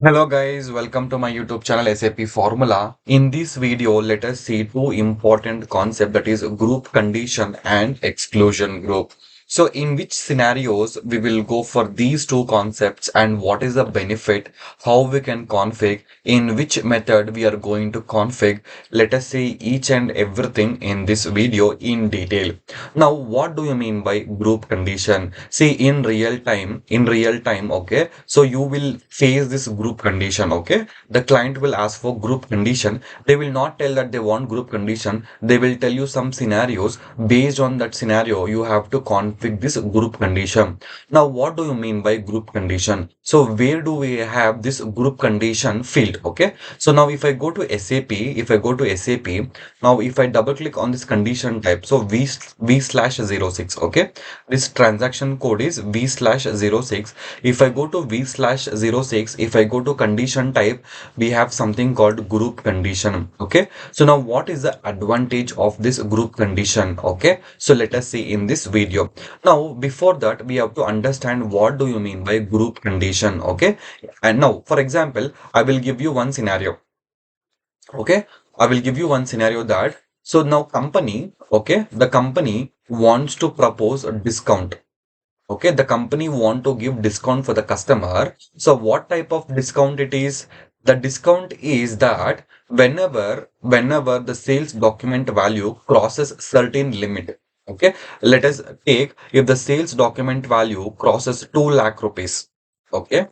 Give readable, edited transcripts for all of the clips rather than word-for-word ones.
Hello guys, welcome to my YouTube channel SAP Formula. In this video, let us see two important concepts, that is group condition and exclusion group. So in which scenarios we will go for these two concepts and what is the benefit, how we can config, in which method we are going to config. Let us see each and everything in this video in detail. Now, what do you mean by group condition? See, in real time, okay, so you will face this group condition, okay. The client will ask for group condition. They will not tell that they want group condition. They will tell you some scenarios. Based on that scenario, you have to config this group condition. Now, what do you mean by group condition? So, where do we have this group condition field, okay? So now if I go to SAP, now if I double click on this condition type, so V/06, okay, this transaction code is V/06. If I go to V/06, if I go to condition type, we have something called group condition, okay. So now what is the advantage of this group condition, okay? So let us see in this video. Now before that, we have to understand what do you mean by group condition, okay. And now, for example, I will give you one scenario, okay. I will give you one scenario that, so now company, okay, the company wants to propose a discount. Okay, the company want to give discount for the customer. So what type of discount it is? The discount is that whenever the sales document value crosses certain limit. Okay, let us take, if the sales document value crosses 2 lakh rupees. Okay,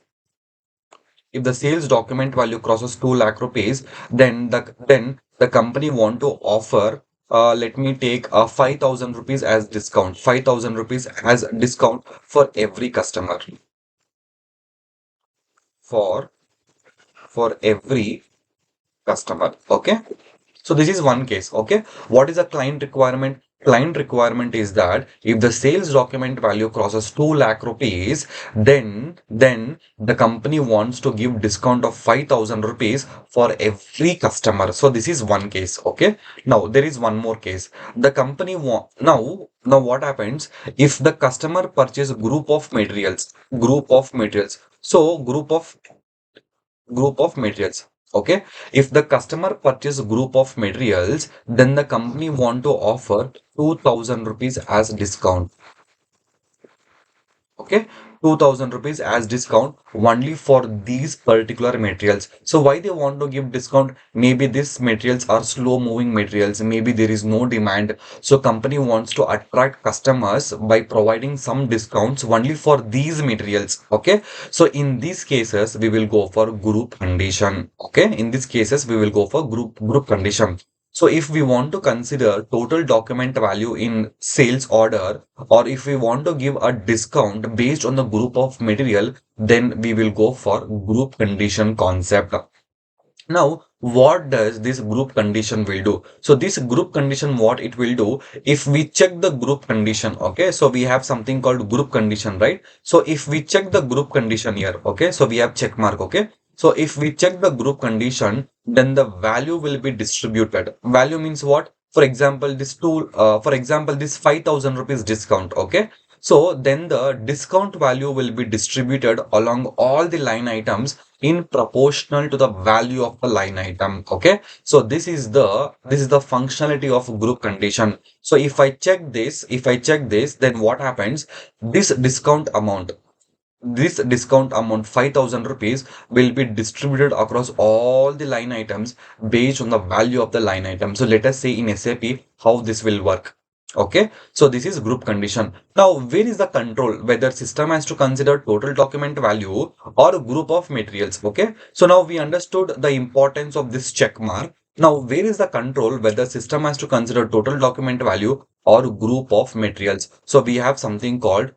if the sales document value crosses 2 lakh rupees, then the company want to offer, let me take 5,000 rupees as discount, 5,000 rupees as discount for every customer, for every customer. Okay, so this is one case. Okay, what is the client requirement? Client requirement is that if the sales document value crosses 2 lakh rupees, then the company wants to give discount of 5,000 rupees for every customer. So this is one case. Okay, now there is one more case. The company now what happens if the customer purchase group of materials. So group of materials, okay. If the customer purchase group of materials, then the company want to offer 2,000 rupees as discount, okay. 2,000 rupees as discount only for these particular materials. So why they want to give discount? Maybe these materials are slow moving materials, maybe there is no demand, so company wants to attract customers by providing some discounts only for these materials, okay. So in these cases we will go for group condition, okay. In these cases we will go for group condition. So if we want to consider total document value in sales order, or if we want to give a discount based on the group of material, then we will go for group condition concept. Now, what does this group condition will do? So this group condition, what it will do, if we check the group condition, okay, so we have something called group condition, right? So if we check the group condition here, okay, so we have check mark, okay. So if we check the group condition, then the value will be distributed. Value means what? For example, this 5,000 rupees discount, okay. So then the discount value will be distributed along all the line items in proportional to the value of the line item, okay. So this is the functionality of group condition. So if I check this, then what happens? This discount amount 5,000 rupees will be distributed across all the line items based on the value of the line item. So let us say in SAP how this will work. Okay, so this is group condition. Now, where is the control whether system has to consider total document value or a group of materials? Okay, so now we understood the importance of this check mark. Now, where is the control whether system has to consider total document value or group of materials? So we have something called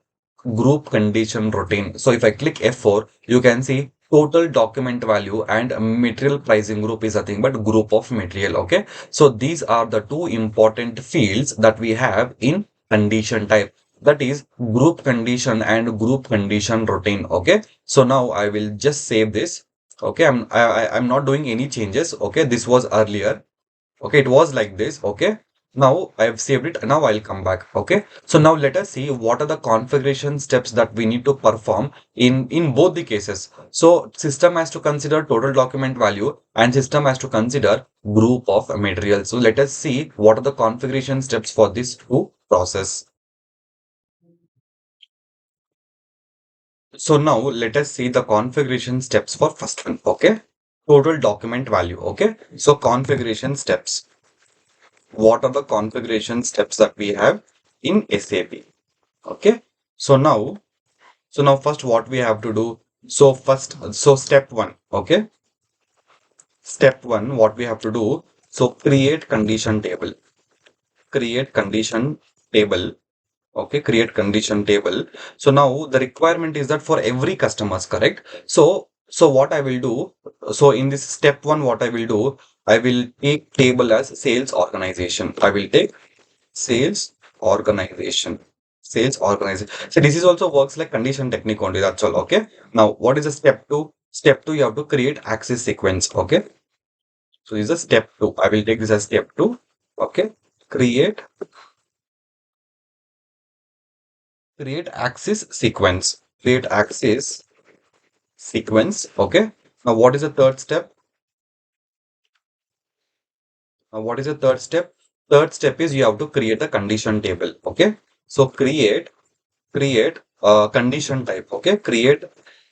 group condition routine. So if I click F4, you can see total document value and material pricing group is nothing but group of material. Okay, so these are the two important fields that we have in condition type, that is group condition and group condition routine. Okay, so now I will just save this. Okay, I'm not doing any changes. Okay, this was earlier. Okay, it was like this. Okay, Now I have saved it. Now I'll come back. Okay. So now let us see what are the configuration steps that we need to perform in both the cases. So system has to consider total document value and system has to consider group of materials. So let us see what are the configuration steps for this two process. So now let us see the configuration steps for first one. Okay. Total document value. Okay. So configuration steps. What are the configuration steps that we have in SAP? Okay. So now, first what we have to do. So step one. Okay. Step one, what we have to do. So create condition table. Create condition table. Okay, create condition table. So now the requirement is that for every customers, correct? So what I will do, so in this step one, what I will do, I will take table as sales organization. I will take sales organization. Sales organization. So this is also works like condition technique only. That's all. Okay. Now what is the step two? Step two, you have to create axis sequence. Okay. So this is a step two. I will take this as step two. Okay. Create create axis sequence. Create axis sequence. Okay. Now, what is the third step? Now, what is the third step? Third step is you have to create a condition table. Okay. So, create a condition type. Okay. Create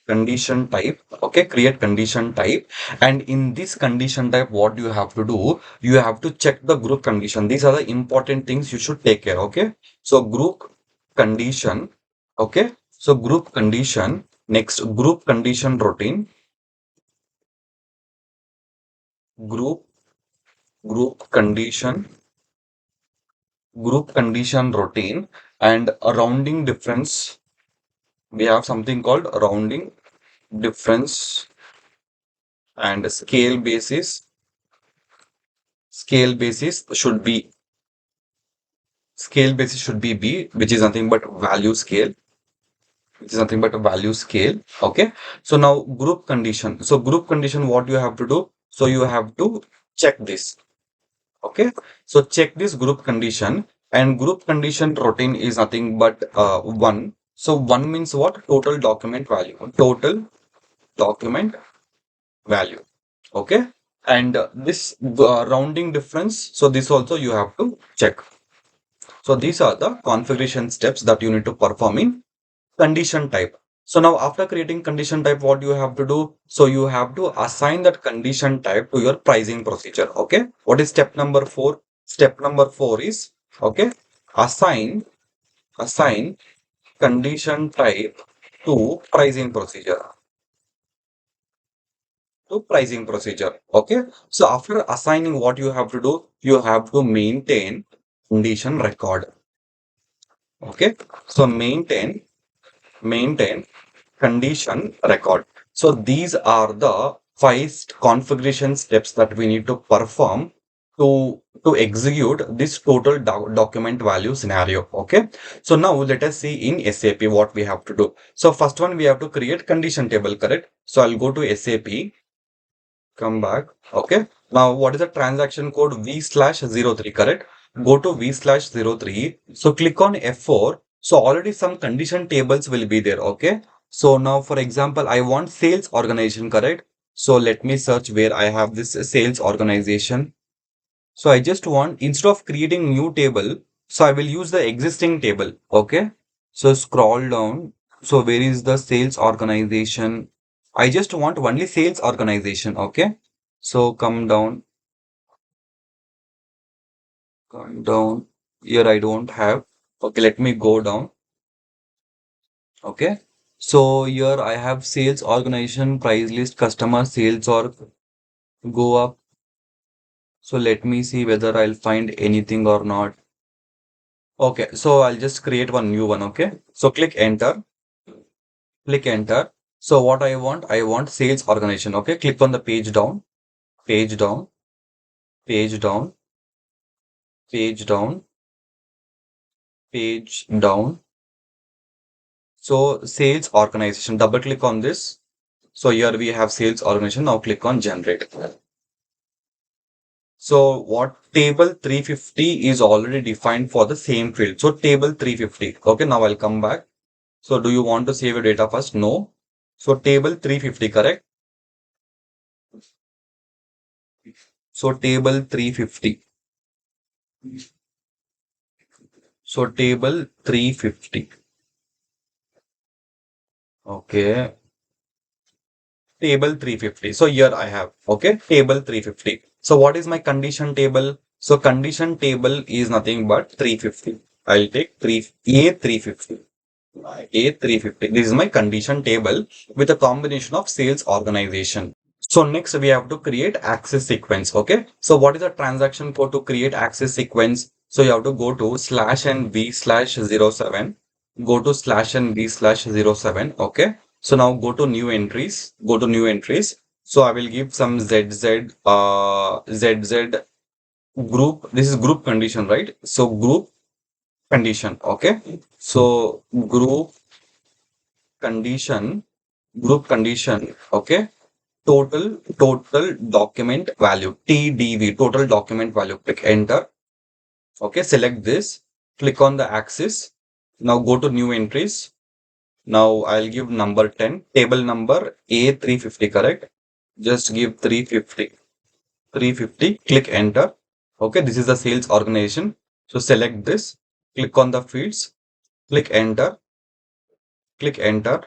condition type. Okay. Create condition type. And in this condition type, what you have to do, you have to check the group condition. These are the important things you should take care. Okay. So, group condition. Okay. So, group condition. Next, group condition routine. Group group condition group condition routine and a rounding difference. We have something called rounding difference and scale basis should be b, which is nothing but value scale, okay. So now group condition, what you have to do, so you have to check this. Okay, so check this group condition, and group condition routine is nothing but one. So one means what? Total document value. Total document value. Okay, and this rounding difference. So this also you have to check. So these are the configuration steps that you need to perform in condition type. So now after creating condition type, what you have to do? So you have to assign that condition type to your pricing procedure. Okay. What is step number four? Step number four is, okay, assign, assign condition type to pricing procedure. To pricing procedure. Okay. So after assigning, what you have to do? You have to maintain condition record. Okay. So maintain condition record. So these are the five configuration steps that we need to perform to execute this total document value scenario. Okay. So now let us see in SAP what we have to do. So first one, we have to create condition table, correct? So I'll go to SAP, come back. Okay. Now what is the transaction code? V/03, correct? Go to V/03. So click on F4. So already some condition tables will be there. Okay. So now for example, I want sales organization, correct? So let me search where I have this sales organization. So I just want, instead of creating new table, so I will use the existing table. Okay. So scroll down. So where is the sales organization? I just want only sales organization. Okay. So come down. Here I don't have. Okay. Let me go down. Okay. So here I have sales organization, price list, customer sales org. Go up. So let me see whether I'll find anything or not. Okay, so I'll just create one new one. Okay, so click enter, click enter. So what I want sales organization. Okay, click on the page down, page down, page down, page down, page down. So sales organization, double click on this. So here we have sales organization. Now click on generate. So what table 350 is already defined for the same field. So table 350. Okay, now I'll come back. So do you want to save your data first? No. So table 350, correct? So table 350. So table 350. Okay. Table 350. So here I have, okay, table 350. So what is my condition table? So condition table is nothing but 350. I'll take 3 A350. A350. This is my condition table with a combination of sales organization. So next we have to create access sequence. Okay. So what is the transaction code to create access sequence? So you have to go to slash and v slash 07. Go to slash and v slash 07. Okay. So now go to new entries. Go to new entries. So I will give some ZZ group. This is group condition, right? So group condition. Okay. So condition, group condition. Okay. Total document value, TDV, total document value. Click enter. Okay, select this. Click on the axis. Now go to new entries. Now I'll give number 10, table number A350, correct? Just give 350. 350. Click enter. Okay, this is the sales organization. So select this. Click on the fields. Click enter. Click enter.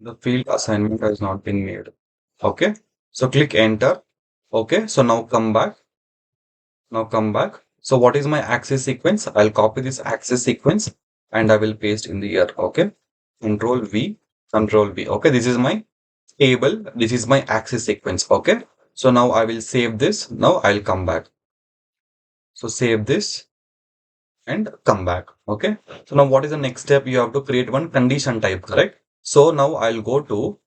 The field assignment has not been made. Okay, so click enter. Okay, so now come back. Now come back. So what is my access sequence? I'll copy this access sequence and I will paste in the here. Okay, control V, control V. Okay, this is my table. This is my access sequence. Okay, so now I will save this. Now I'll come back. So save this and come back. Okay, so now what is the next step? You have to create one condition type, correct? So now I'll go to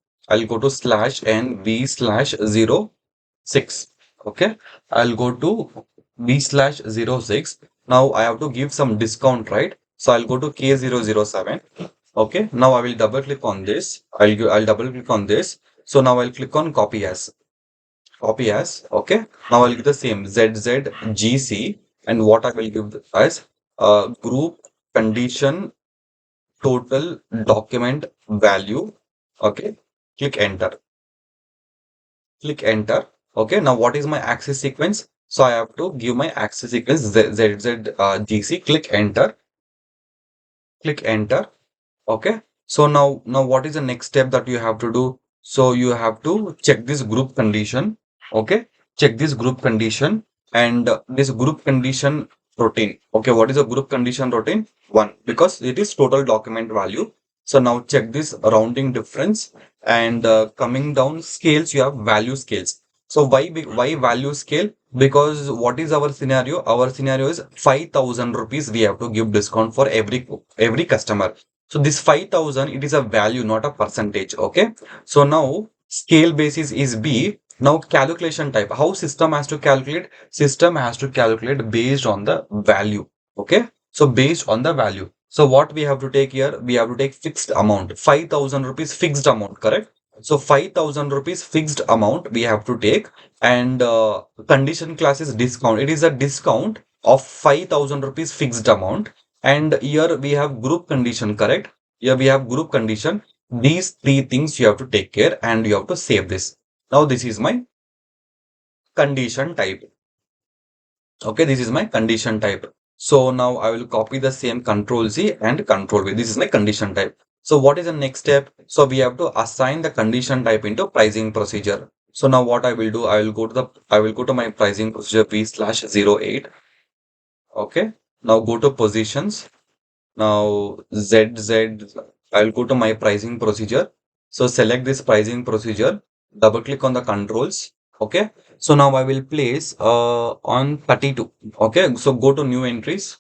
slash and v slash 06. Okay, I'll go to v slash 06. Now I have to give some discount, right? So I'll go to K007. Okay, now I will double click on this. I'll double click on this. So now I'll click on copy as. Copy as. Okay, now I'll give the same ZZGC, and what I will give as group condition total document value. Okay, click enter. Click enter. Okay, now what is my access sequence? So I have to give my access sequence ZZGC. Click enter. Click enter. Okay, so now what is the next step that you have to do? So you have to check this group condition. Okay, check this group condition and this group condition routine. Okay, what is a group condition routine? One, because it is total document value. So now check this rounding difference and coming down scales, you have value scales. So why value scale? Because what is our scenario? Our scenario is 5,000 rupees. We have to give discount for every customer. So this 5,000, it is a value, not a percentage. Okay. So now scale basis is B. Now calculation type. How system has to calculate? System has to calculate based on the value. Okay. So based on the value. So what we have to take here? We have to take fixed amount. 5,000 rupees fixed amount, correct? So 5,000 rupees fixed amount we have to take, and condition class is discount. It is a discount of 5,000 rupees fixed amount. And here we have group condition, correct? Here we have group condition. These three things you have to take care and you have to save this. Now this is my condition type. Okay, this is my condition type. So now I will copy the same control Z and control V. This is my condition type. So what is the next step? So we have to assign the condition type into pricing procedure. So now what I will do, I will go to my pricing procedure V slash 08. Okay. Now go to positions. Now ZZ, I'll go to my pricing procedure. So select this pricing procedure, double click on the controls. Okay. So now I will place on 32. Okay. So go to new entries,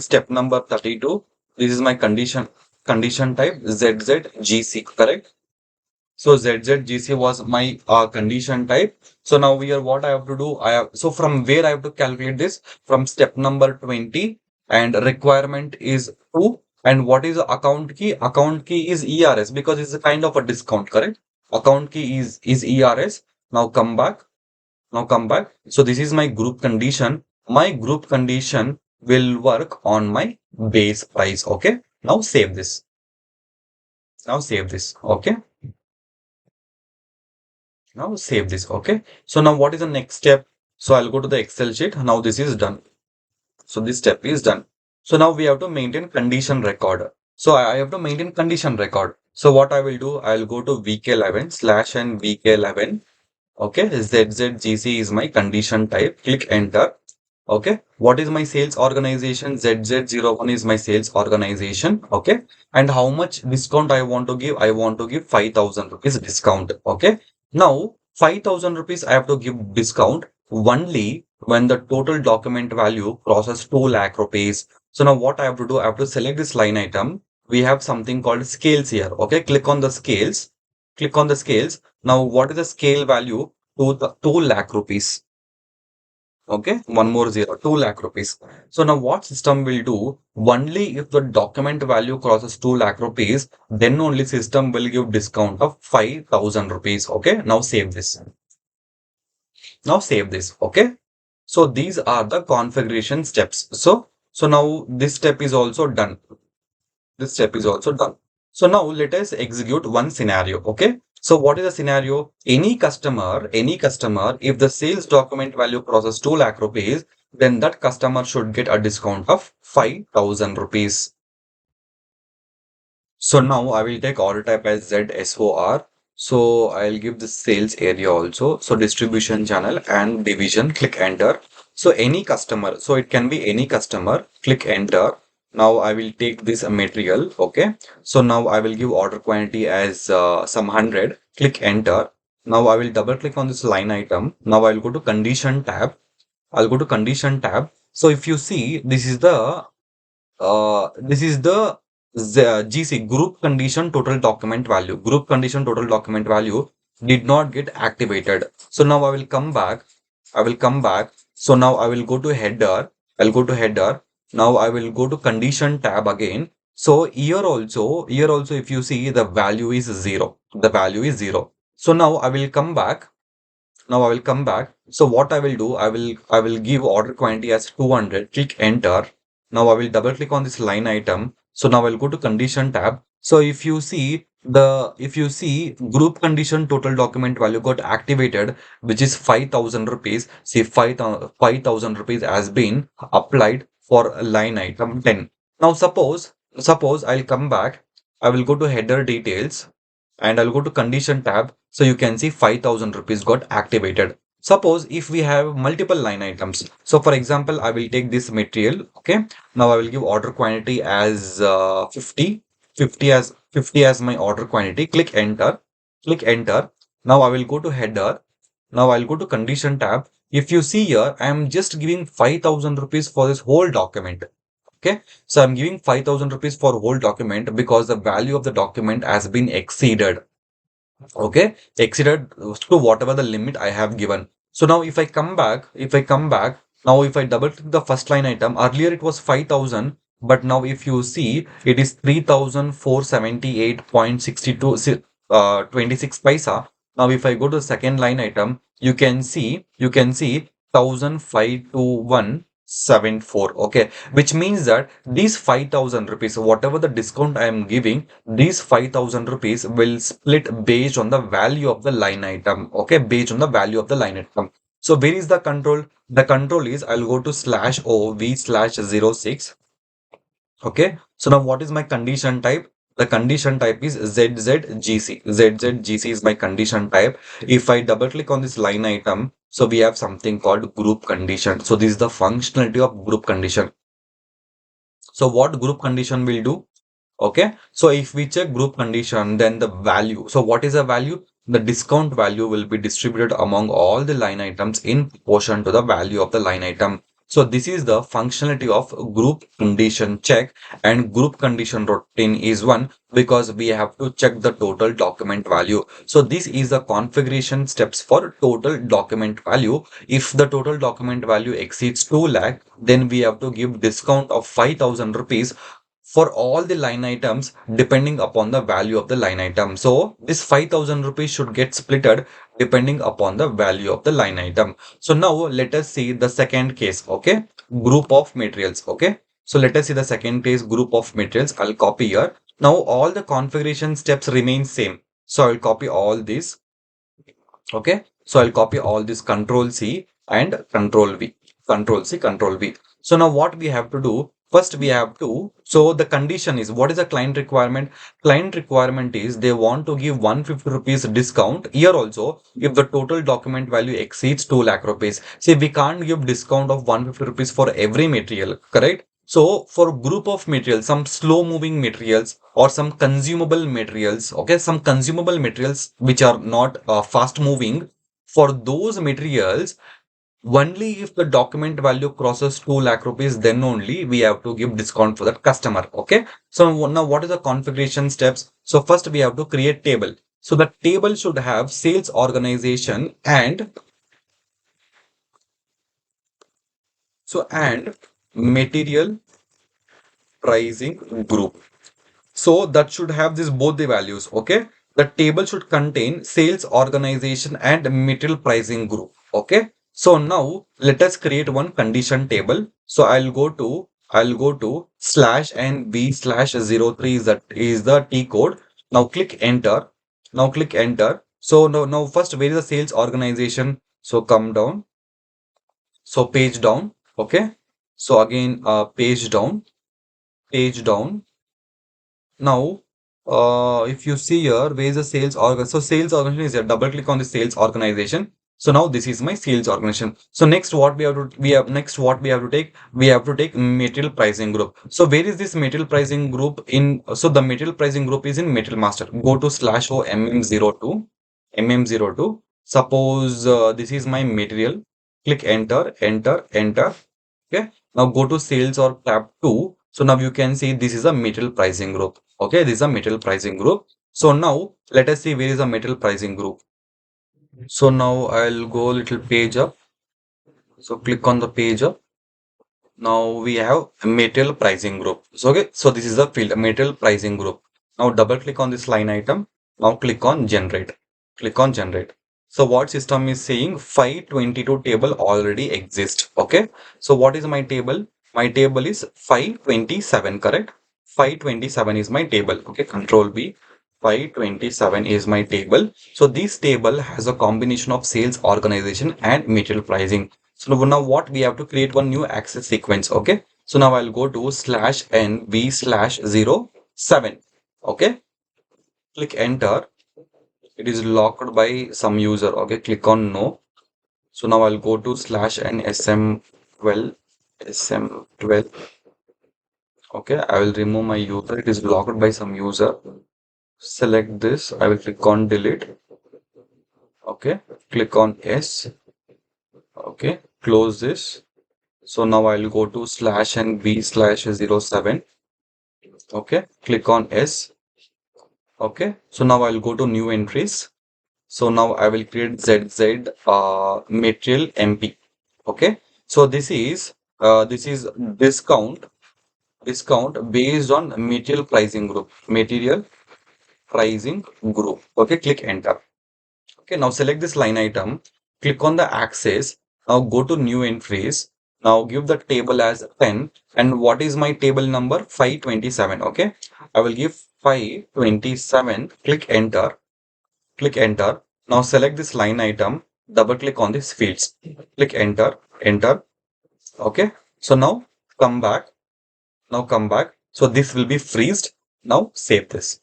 step number 32. This is my condition type ZZGC, correct? So ZZGC was my condition type. So now here what I have to do, so from where I have to calculate this? From step number 20, and requirement is 2. And what is the account key? Account key is ERS because it's a kind of a discount, correct? Account key is ERS. Now come back. Now come back. So this is my group condition. My group condition will work on my base price. Okay. Now save this. Now save this. Okay. Now save this. Okay. So now what is the next step? So I'll go to the Excel sheet. Now this is done. So this step is done. So now we have to maintain condition record. So I have to maintain condition record. So what I will do, I'll go to VK11 slash and VK11. Okay, ZZGC is my condition type. Click enter. Okay, what is my sales organization? ZZ01 is my sales organization. Okay, and how much discount I want to give? I want to give 5,000 rupees discount. Okay, now 5,000 rupees I have to give discount only when the total document value crosses 2 lakh rupees. So now what I have to do? I have to select this line item. We have something called scales here. Okay, click on the scales. Click on the scales. Now what is the scale value? To the 2 lakh rupees. Okay, one more zero, 2 lakh rupees. So now what system will do? Only if the document value crosses 2 lakh rupees, then only system will give discount of 5,000 rupees. Okay, now save this. Now save this. Okay. So these are the configuration steps. So now this step is also done. This step is also done. So now let us execute one scenario. Okay. So what is the scenario? Any customer, if the sales document value crosses 2 lakh rupees, then that customer should get a discount of 5,000 rupees. So now I will take order type as ZSOR. So I'll give the sales area also. So distribution channel and division, click enter. So any customer, so it can be any customer, click enter. Now I will take this material. Okay. So now I will give order quantity as some 100, click enter. Now I will double click on this line item. Now I'll go to condition tab. I'll go to condition tab. So if you see, this is the GC group condition total document value. Group condition total document value did not get activated. So now I will come back. I will come back. So now I will go to header. I'll go to header. Now I will go to condition tab again. So here also, if you see the value is zero. The value is zero. So now I will come back. Now I will come back. So what I will do, I will give order quantity as 200, click enter. Now I will double click on this line item. So now I'll go to condition tab. So if you see group condition total document value got activated, which is 5,000 rupees. See 5,000 rupees has been applied for line item 10. Now suppose I'll come back. I will go to header details and I'll go to condition tab. So you can see 5,000 rupees got activated. Suppose if we have multiple line items. So for example, I will take this material. Okay. Now I will give order quantity as 50, 50 as my order quantity. Click enter, click enter. Now I will go to header. Now I'll go to condition tab. If you see here, I am just giving 5,000 rupees for this whole document. Okay, so I'm giving 5,000 rupees for whole document because the value of the document has been exceeded. Okay, exceeded to whatever the limit I have given. So now if I come back, now if I double click the first line item, earlier it was 5,000, but now if you see, it is 3,478.62 26 paisa. Now if I go to the second line item, you can see 1,521.74. Okay, which means that these 5,000 rupees, whatever the discount I am giving, these 5,000 rupees will split based on the value of the line item. Okay, based on the value of the line item. So where is the control? The control is, I'll go to /OV/06. Okay, so now what is my condition type? The condition type is ZZGC. ZZGC is my condition type. If I double click on this line item, so we have something called group condition. So this is the functionality of group condition. So what group condition will do? Okay, so if we check group condition, then the value. So what is the value? The discount value will be distributed among all the line items in proportion to the value of the line item. So this is the functionality of group condition check, and group condition routine is one because we have to check the total document value. So this is the configuration steps for total document value. If the total document value exceeds 2 lakh, then we have to give discount of 5,000 rupees for all the line items depending upon the value of the line item. So this 5,000 rupees should get splitted depending upon the value of the line item. So now let us see the second case. Okay, group of materials. Okay, so let us see the second case, group of materials. I'll copy here. Now all the configuration steps remain same. So I'll copy all these. Okay, so I'll copy all this, control C and control V, control C, control V. So now what we have to do, first we have to, so the condition is, what is the client requirement? Client requirement is they want to give 150 rupees discount here also if the total document value exceeds 2 lakh rupees. See, we can't give discount of 150 rupees for every material, correct? So for group of materials, some slow moving materials or some consumable materials, okay, some consumable materials which are not fast moving, for those materials, only if the document value crosses 2 lakh rupees, then only we have to give discount for that customer. Okay. So now what is the configuration steps? So first we have to create table. So the table should have sales organization and material pricing group. So that should have this both the values. Okay. The table should contain sales organization and material pricing group. Okay. So now let us create one condition table. So I'll go to slash and b slash 03 is the T code. Now click enter. Now click enter. So now first where is the sales organization? So come down. So page down. Okay. So again page down. Now, if you see here, where is the sales organ? So sales organization is here. Double click on the sales organization. So now this is my sales organization. So next what we have to take? We have to take material pricing group. So where is this material pricing group in? So the material pricing group is in material master. Go to slash o mm02. Suppose this is my material. Click enter, enter, enter. Okay. Now go to sales or tab 2. So now you can see this is a material pricing group. Okay, this is a material pricing group. So now let us see where is a material pricing group. So now I'll go a little page up. So click on the page up. Now we have a material pricing group. So okay, so this is the field material pricing group. Now double click on this line item. Now click on generate. Click on generate. So what system is saying 522 table already exists. Okay. So what is my table? My table is 527, correct? 527 is my table. Okay. Control B. 527 is my table. So this table has a combination of sales organization and material pricing. So now what we have to create one new access sequence. Okay. So now I'll go to slash n v slash 07. Okay. Click enter. It is locked by some user. Okay. Click on no. So now I'll go to slash n sm12. Okay. I will remove my user. It is locked by some user. Select this. I will click on delete. Okay. Click on S. Okay. Close this. So now I'll go to slash and b slash 07. Okay. Click on S. Okay. So now I'll go to new entries. So now I will create ZZ material MP. Okay. So this is discount based on material pricing group. Material pricing group. Okay. Click enter. Okay. Now select this line item. Click on the axis. Now go to new entries. Now give the table as 10. And what is my table number? 527. Okay. I will give 527. Click enter. Click enter. Now select this line item. Double click on these fields. Click enter. Enter. Okay. So now come back. Now come back. So this will be freezed. Now save this.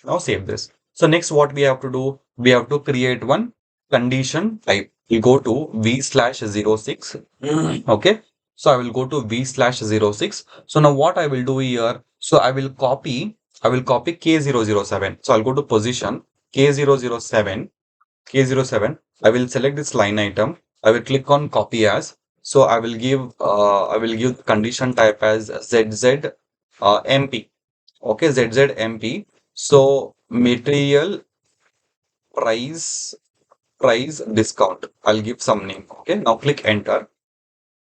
Now save this. So next what we have to do? We have to create one condition type. We go to v slash 06. Okay. So I will go to v slash 06. So now what I will do here? So I will copy K007. So I'll go to position K007. K07. I will select this line item. I will click on copy as. So I will give condition type as ZZ MP. Okay, ZZ MP. So material price discount. I'll give some name. Okay. Now click enter.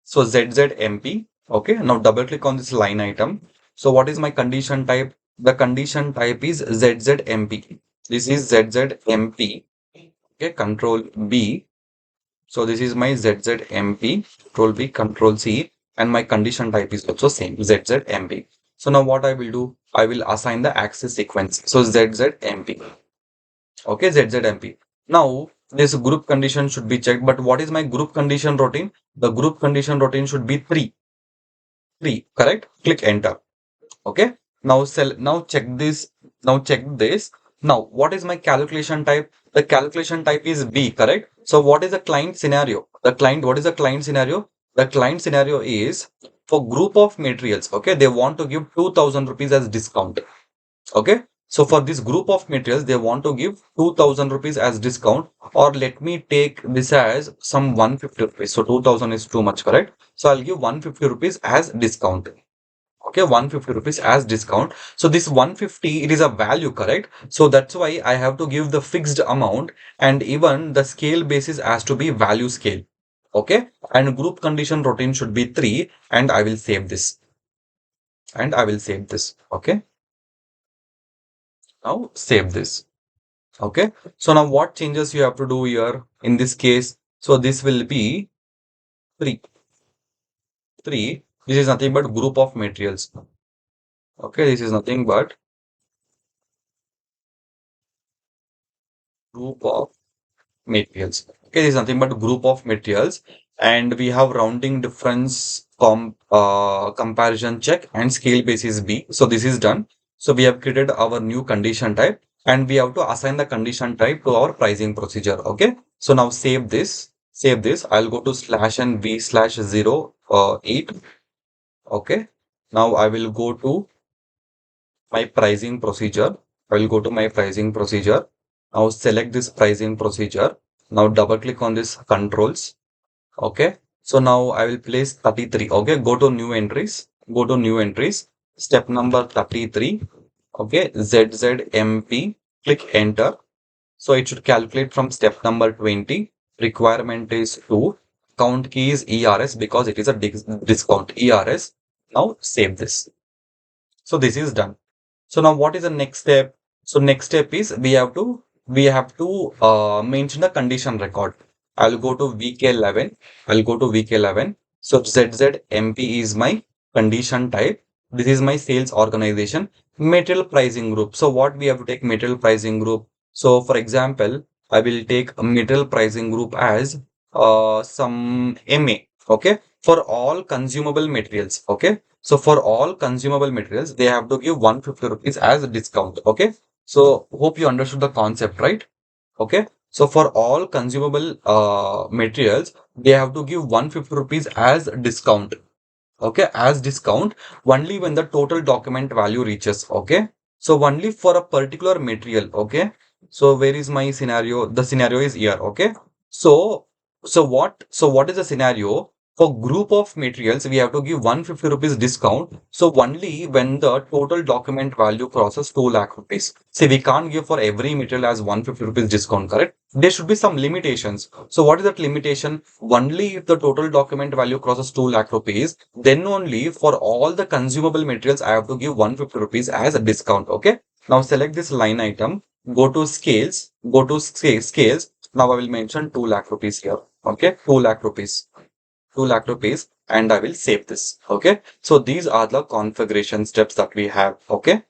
So ZZ MP. Okay. Now double click on this line item. So what is my condition type? The condition type is ZZMP. This is ZZMP. Okay, control B. So this is my ZZMP, control B, control C, and my condition type is also same, ZZMP. So now what I will do, I will assign the access sequence. So ZZMP. Okay, ZZMP. Now this group condition should be checked, but what is my group condition routine? The group condition routine should be 3, correct? Click enter. Okay. Now check this. Now check this. Now what is my calculation type? The calculation type is B, correct? So what is the client scenario? What is the client scenario? The client scenario is for group of materials. Okay, they want to give 2000 rupees as discount. Okay. So for this group of materials, they want to give 2000 rupees as discount, or let me take this as some 150 rupees. So 2000 is too much, correct? So I'll give 150 rupees as discount. Okay, 150 rupees as discount. So this 150, it is a value, correct? So that's why I have to give the fixed amount, and even the scale basis has to be value scale. Okay, and group condition routine should be 3, and I will save this. Okay, now save this. Okay, so now what changes you have to do here in this case? So this will be 3. This is nothing but group of materials. Okay, this is nothing but group of materials. Okay, this is nothing but group of materials, and we have rounding difference comparison check and scale basis B. So this is done. So we have created our new condition type, and we have to assign the condition type to our pricing procedure. Okay, so now save this. I'll go to slash and V slash 08. Okay, now I will go to my pricing procedure. I will go to my pricing procedure. Now select this pricing procedure. Now double click on this controls. Okay. So now I will place 33. Okay. Go to new entries. Step number 33. Okay. ZZMP. Click enter. So it should calculate from step number 20. Requirement is 2. Count key is ERS because it is a discount ERS. Now save this. So this is done. So now what is the next step? So next step is we have to mention the condition record. I'll go to VK11. So ZZMP is my condition type. This is my sales organization. Material pricing group. So what we have to take material pricing group. So for example, I will take a material pricing group as some MA. Okay. For all consumable materials. Okay. So for all consumable materials, they have to give 150 rupees as a discount. Okay. So hope you understood the concept, right? Okay. So for all consumable materials, they have to give 150 rupees as discount. Okay. As discount only when the total document value reaches. Okay. So only for a particular material. Okay. So where is my scenario? The scenario is here. Okay. So, so what is the scenario? For group of materials, we have to give 150 rupees discount. So only when the total document value crosses 2 lakh rupees. See, we can't give for every material as 150 rupees discount, correct? There should be some limitations. So what is that limitation? Only if the total document value crosses 2 lakh rupees, then only for all the consumable materials, I have to give 150 rupees as a discount. Okay. Now select this line item, go to scales, scales. Now I will mention 2 lakh rupees here. Okay. 2 lakh rupees. 2 lakh rupees, and I will save this. Okay. So these are the configuration steps that we have. Okay.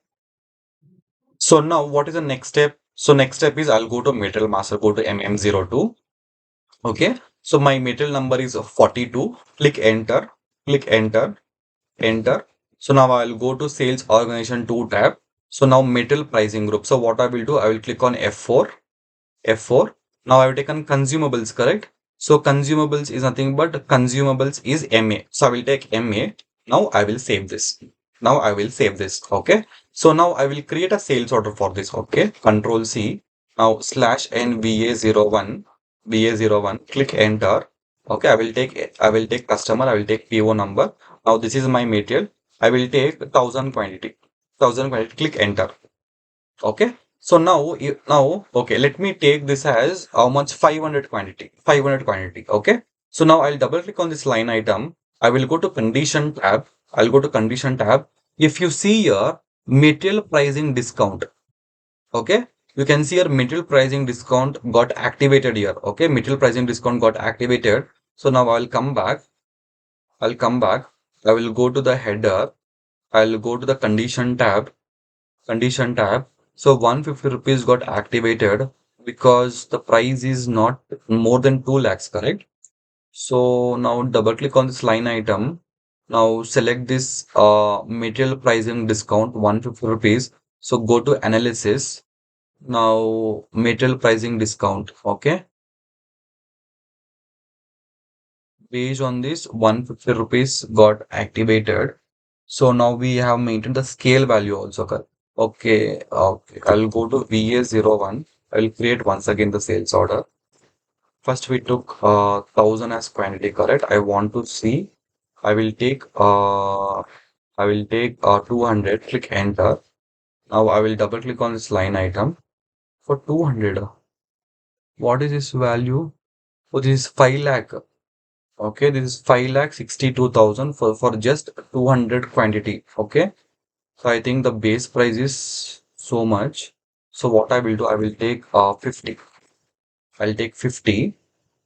So now what is the next step? So next step is I'll go to material master, go to MM02. Okay. So my material number is 42. Click enter, enter. So now I'll go to sales organization 2 tab. So now material pricing group. So what I will do, I will click on F4. Now I have taken consumables, correct? So consumables is nothing but consumables is MA. So I will take MA. Now I will save this. Okay. So now I will create a sales order for this. Okay. Control C. Now slash NVA01. VA01. Click enter. Okay. I will take customer. I will take PO number. Now this is my material. I will take 1000 quantity. Click enter. Okay. So now, okay, let me take this as how much? 500 quantity. Okay. So now I'll double click on this line item. I will go to condition tab. If you see here, material pricing discount, okay, you can see your material pricing discount got activated here. Okay, material pricing discount got activated. So now I'll come back, I will go to the header, I'll go to the condition tab. So 150 rupees got activated because the price is not more than 2 lakhs, correct? So now double click on this line item. Now select this material pricing discount 150 rupees. So go to analysis. Now material pricing discount. Okay. Based on this 150 rupees got activated. So now we have maintained the scale value also. Okay. I'll go to VA01. I'll create once again the sales order. First, we took 1000 as quantity, correct? I want to see. I will take uh, I will take 200. Click enter. Now I will double click on this line item for 200. What is this value? Oh, this is 5 lakh. Okay, this is 5 lakh 62,000 for just 200 quantity. Okay, so I think the base price is so much. So what I will do, I will take 50. I'll take 50.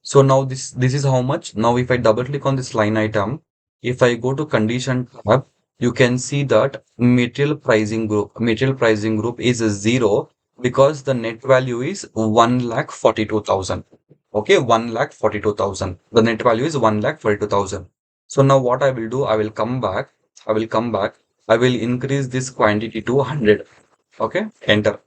So now this is how much. Now if I double click on this line item, if I go to condition tab, you can see that material pricing group is 0 because the net value is 1,42,000. Okay, 1,42,000. The net value is 1,42,000. So now what I will do, I will come back. I will come back. I will increase this quantity to 100. Okay, enter.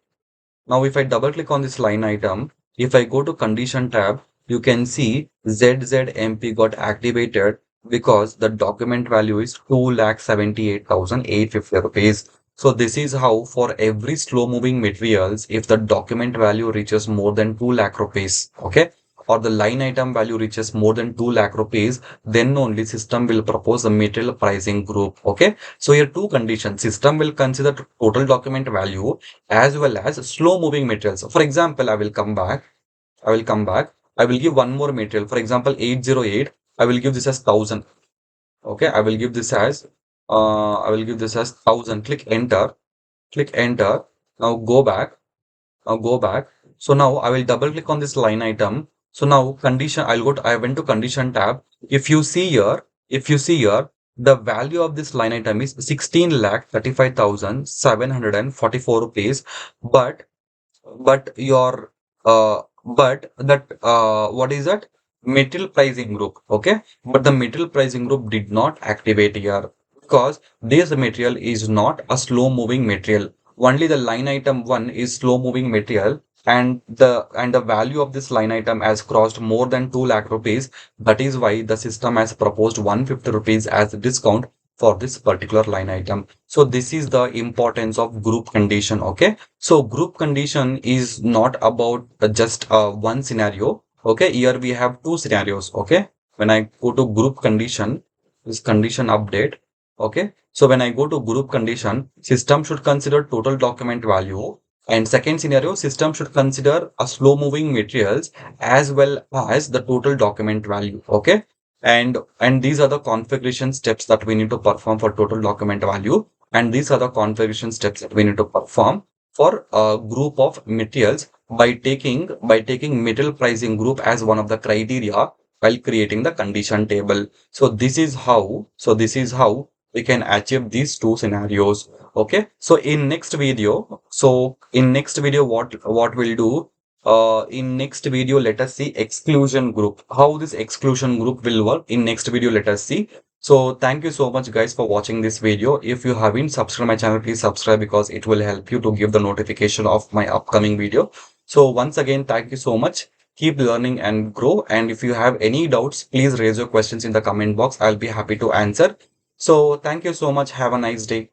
Now, if I double click on this line item, if I go to condition tab, you can see ZZMP got activated because the document value is 2,78,850 rupees. So this is how for every slow moving materials, if the document value reaches more than 2 lakh rupees, okay, or the line item value reaches more than 2 lakh rupees, then only system will propose a material pricing group. Okay. So here two conditions. System will consider total document value as well as slow moving materials. For example, I will come back, I will give one more material. For example, 808, I will give this as 1000. Okay, I will give this as 1000. Click enter. Now go back, now go back. So now I will double click on this line item. So now condition, I went to condition tab. If you see here, the value of this line item is 16,35,744 rupees. But your but that what is that material pricing group, okay, but the material pricing group did not activate here because this material is not a slow moving material. Only the line item 1 is slow moving material, and the value of this line item has crossed more than 2 lakh rupees. That is why the system has proposed 150 rupees as a discount for this particular line item. So this is the importance of group condition. Okay, so group condition is not about just one scenario. Okay, here we have two scenarios. Okay, when I go to group condition, this condition update. Okay, so when I go to group condition, system should consider total document value. And second scenario, system should consider a slow moving materials as well as the total document value. Okay, and these are the configuration steps that we need to perform for total document value. And these are the configuration steps that we need to perform for a group of materials by taking material pricing group as one of the criteria while creating the condition table. So this is how we can achieve these two scenarios. Okay. So in next video, what we'll do, in next video, let us see exclusion group. How this exclusion group will work in next video, let us see. So thank you so much guys for watching this video. If you haven't subscribed my channel, please subscribe because it will help you to give the notification of my upcoming video. So once again, thank you so much. Keep learning and grow. And if you have any doubts, please raise your questions in the comment box. I'll be happy to answer. So thank you so much. Have a nice day.